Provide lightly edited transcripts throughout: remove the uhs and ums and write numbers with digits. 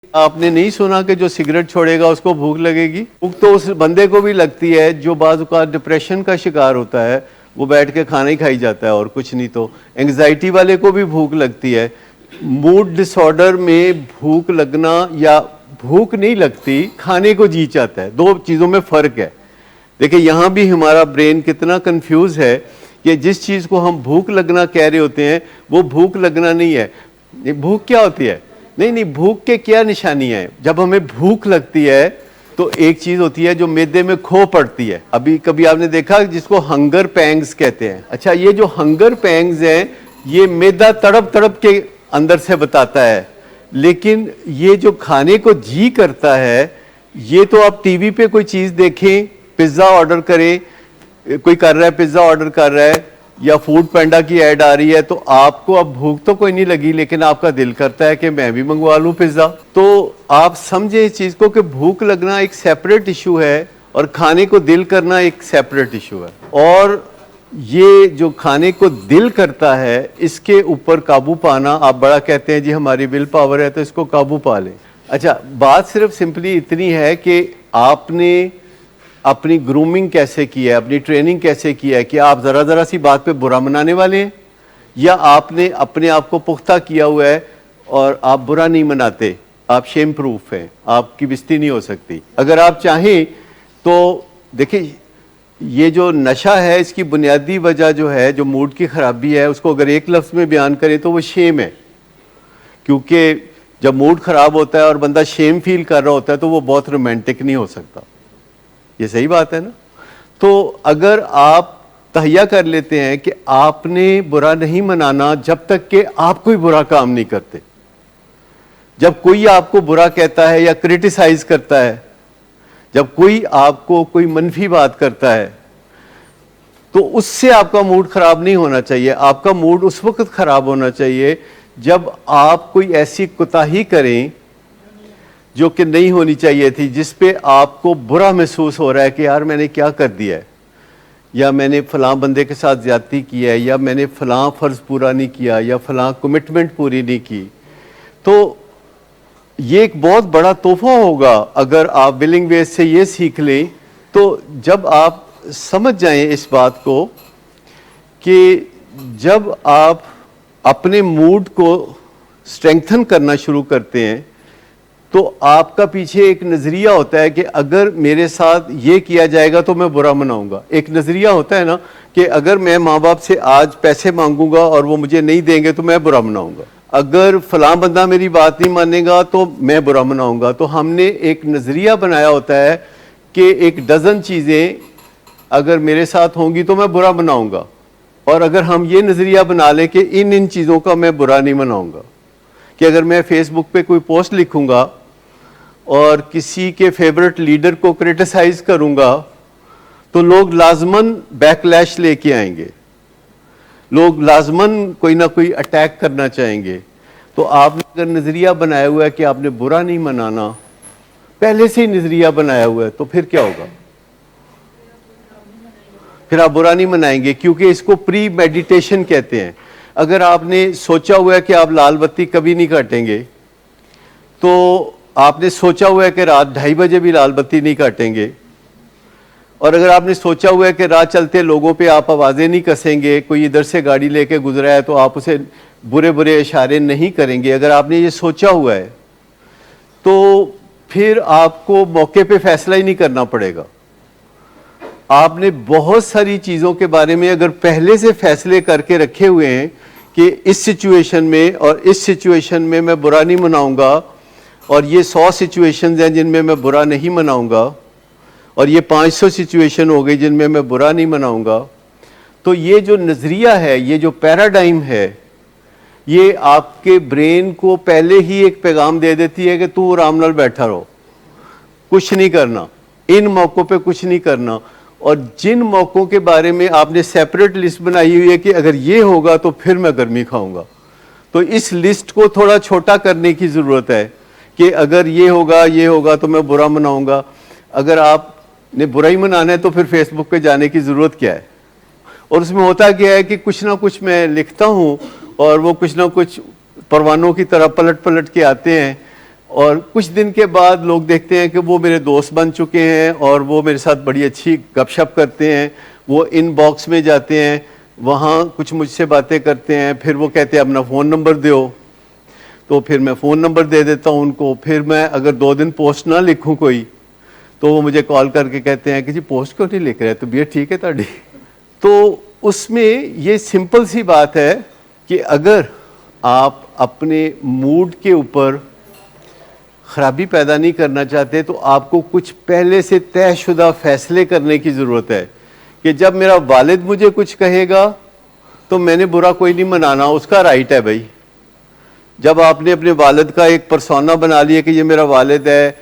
आपने नहीं सुना कि जो सिगरेट छोड़ेगा उसको भूख लगेगी? भूख तो उस बंदे को भी लगती है जो बाज़ औक़ात डिप्रेशन का शिकार होता है, वो बैठ के खाना ही खाई जाता है और कुछ नहीं। तो एंग्जाइटी वाले को भी भूख लगती है। मूड डिसऑर्डर में भूख लगना या भूख नहीं लगती, खाने को जी चाहता है, दो चीज़ों में फ़र्क है। देखिए यहाँ भी हमारा ब्रेन कितना कंफ्यूज है कि जिस चीज़ को हम भूख लगना कह रहे होते हैं वो भूख लगना नहीं है। भूख क्या होती है? नहीं, भूख के क्या निशानियां हैं? जब हमें भूख लगती है तो एक चीज होती है जो मैदे में खो पड़ती है। अभी कभी आपने देखा जिसको हंगर पैंग्स कहते हैं। अच्छा, ये जो हंगर पैंग्स हैं ये मैदा तड़प तड़प के अंदर से बताता है, लेकिन ये जो खाने को जी करता है ये तो आप टीवी पे कोई चीज देखें, पिज्जा ऑर्डर करें, कोई कर रहा है पिज्जा ऑर्डर कर रहा है या फूड पैंडा की ऐड आ रही है तो आपको अब भूख तो कोई नहीं लगी, लेकिन आपका दिल करता है कि मैं भी मंगवा लूं पिज्जा। तो आप समझे इस चीज को कि भूख लगना एक सेपरेट इशू है और खाने को दिल करना एक सेपरेट इशू है। और ये जो खाने को दिल करता है इसके ऊपर काबू पाना, आप बड़ा कहते हैं जी हमारी विल पावर है तो इसको काबू पा लें। अच्छा, बात सिर्फ सिंपली इतनी है कि आपने अपनी ग्रूमिंग कैसे की है, अपनी ट्रेनिंग कैसे की है कि आप ज़रा ज़रा सी बात पे बुरा मनाने वाले हैं, या आपने अपने आप को पुख्ता किया हुआ है और आप बुरा नहीं मनाते, आप शेम प्रूफ हैं, आपकी बेइज्जती नहीं हो सकती। अगर आप चाहें तो देखिए ये जो नशा है इसकी बुनियादी वजह जो है, जो मूड की ख़राबी है, उसको अगर एक लफ्ज़ में बयान करें तो वो शेम है। क्योंकि जब मूड ख़राब होता है और बंदा शेम फील कर रहा होता है तो वो बहुत रोमांटिक नहीं हो सकता। ये सही बात है ना? तो अगर आप तहैया कर लेते हैं कि आपने बुरा नहीं मनाना जब तक कि आप कोई बुरा काम नहीं करते, जब कोई आपको बुरा कहता है या क्रिटिसाइज करता है, जब कोई आपको कोई मनफी बात करता है, तो उससे आपका मूड खराब नहीं होना चाहिए। आपका मूड उस वक्त खराब होना चाहिए जब आप कोई ऐसी कोताही करें जो कि नहीं होनी चाहिए थी, जिस पे आपको बुरा महसूस हो रहा है कि यार मैंने क्या कर दिया है, या मैंने फलां बंदे के साथ ज्यादती की है, या मैंने फलां फ़र्ज़ पूरा नहीं किया, या फलां कमिटमेंट पूरी नहीं की। तो ये एक बहुत बड़ा तोहफा होगा अगर आप विलिंग वे से ये सीख लें। तो जब आप समझ जाएं इस बात को कि जब आप अपने मूड को स्ट्रेंथन करना शुरू करते हैं तो आपका पीछे एक नज़रिया होता है कि अगर मेरे साथ ये किया जाएगा तो मैं बुरा मनाऊंगा। एक नज़रिया होता है ना कि अगर मैं माँ बाप से आज पैसे मांगूंगा और वो मुझे नहीं देंगे तो मैं बुरा मनाऊंगा, अगर फलां बंदा मेरी बात नहीं मानेगा तो मैं बुरा मनाऊंगा। तो हमने एक नज़रिया बनाया होता है कि एक डज़न चीज़ें अगर मेरे साथ होंगी तो मैं बुरा मनाऊंगा, और अगर हम ये नज़रिया बना लें कि इन चीज़ों का मैं बुरा नहीं मनाऊंगा, कि अगर मैं फेसबुक पे कोई पोस्ट लिखूंगा और किसी के फेवरेट लीडर को क्रिटिसाइज करूंगा तो लोग लाजमन बैकलैश लेके आएंगे, लोग लाजमन कोई ना कोई अटैक करना चाहेंगे। तो आपने अगर नज़रिया बनाया हुआ है कि आपने बुरा नहीं मनाना, पहले से ही नज़रिया बनाया हुआ है, तो फिर क्या होगा? फिर आप बुरा नहीं मनाएंगे, क्योंकि इसको प्री मेडिटेशन कहते हैं। अगर आपने सोचा हुआ है कि आप लाल बत्ती कभी नहीं काटेंगे, तो आपने सोचा हुआ है कि रात 2:30 बजे भी लाल बत्ती नहीं काटेंगे, और अगर आपने सोचा हुआ है कि राह चलते लोगों पे आप आवाज़ें नहीं कसेंगे, कोई इधर से गाड़ी लेके गुजरा है तो आप उसे बुरे बुरे इशारे नहीं करेंगे, अगर आपने ये सोचा हुआ है तो फिर आपको मौके पे फैसला ही नहीं करना पड़ेगा। आपने बहुत सारी चीज़ों के बारे में अगर पहले से फैसले करके रखे हुए हैं कि इस सिचुएशन में और इस सिचुएशन में मैं बुरा नहीं मनाऊंगा, और ये 100 सिचुएशंस हैं जिनमें मैं बुरा नहीं मनाऊंगा, और ये 500 सिचुएशन हो गई जिनमें मैं बुरा नहीं मनाऊंगा, तो ये जो नज़रिया है, ये जो पैराडाइम है, ये आपके ब्रेन को पहले ही एक पैगाम दे देती है कि तू आराम नाल बैठा रहो, कुछ नहीं करना, इन मौक़ों पे कुछ नहीं करना। और जिन मौक़ों के बारे में आपने सेपरेट लिस्ट बनाई हुई है कि अगर ये होगा तो फिर मैं गर्मी खाऊंगा, तो इस लिस्ट को थोड़ा छोटा करने की ज़रूरत है कि अगर ये होगा तो मैं बुरा मनाऊंगा। अगर आपने बुरा ही मनाना है तो फिर फेसबुक पे जाने की ज़रूरत क्या है? और उसमें होता क्या है कि कुछ ना कुछ मैं लिखता हूँ और वो कुछ ना कुछ परवानों की तरह पलट पलट के आते हैं, और कुछ दिन के बाद लोग देखते हैं कि वो मेरे दोस्त बन चुके हैं और वो मेरे साथ बड़ी अच्छी गपशप करते हैं, वो इनबॉक्स में जाते हैं, वहाँ कुछ मुझसे बातें करते हैं, फिर वो कहते हैं अपना फ़ोन नंबर दो, तो फिर मैं फ़ोन नंबर दे देता हूँ उनको। फिर मैं अगर 2 दिन पोस्ट ना लिखूँ कोई, तो वो मुझे कॉल करके कहते हैं कि जी पोस्ट क्यों नहीं लिख रहे, तबीयत ठीक है ताड़ी। तो उसमें ये सिंपल सी बात है कि अगर आप अपने मूड के ऊपर ख़राबी पैदा नहीं करना चाहते, तो आपको कुछ पहले से तयशुदा फैसले करने की ज़रूरत है कि जब मेरा वालिद मुझे कुछ कहेगा तो मैंने बुरा कोई नहीं मनाना, उसका राइट है भाई। जब आपने अपने वालिद का एक परसोना बना लिया कि ये मेरा वालिद है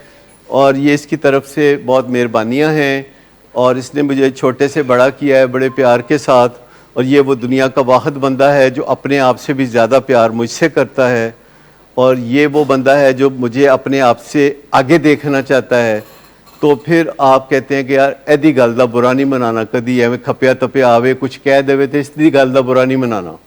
और ये इसकी तरफ से बहुत मेहरबानियाँ हैं और इसने मुझे छोटे से बड़ा किया है बड़े प्यार के साथ, और ये वो दुनिया का वाहिद बंदा है जो अपने आप से भी ज़्यादा प्यार मुझसे करता है, और ये वो बंदा है जो मुझे अपने आप से आगे देखना चाहता है, तो फिर आप कहते हैं कि यार ऐदी गल दा बुरा नहीं मनाना, कदी एवं खपिया तपिया आवे कुछ कह देवे तो इसकी गल दा बुरा नहीं मनाना।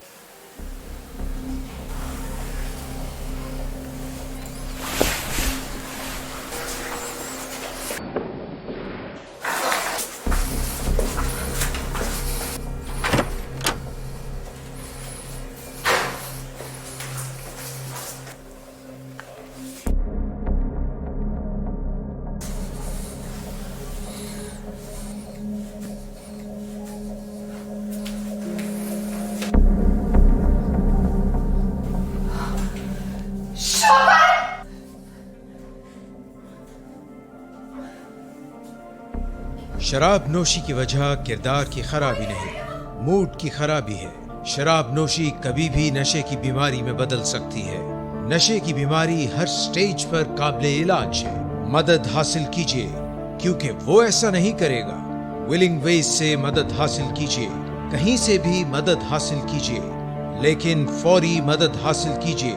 शराब नोशी की वजह किरदार की खराबी नहीं, मूड की खराबी है। शराब नोशी कभी भी नशे की बीमारी में बदल सकती है। नशे की बीमारी हर स्टेज पर काबिल इलाज है। मदद हासिल कीजिए, क्योंकि वो ऐसा नहीं करेगा। विलिंग वेज से मदद हासिल कीजिए, कहीं से भी मदद हासिल कीजिए, लेकिन फौरी मदद हासिल कीजिए।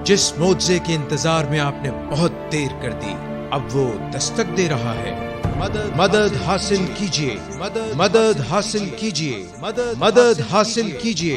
जिस मुआवजे के इंतजार में आपने बहुत देर कर दी, अब वो दस्तक दे रहा है। मदद हासिल कीजिए, मदद हासिल कीजिए, मदद हासिल कीजिए।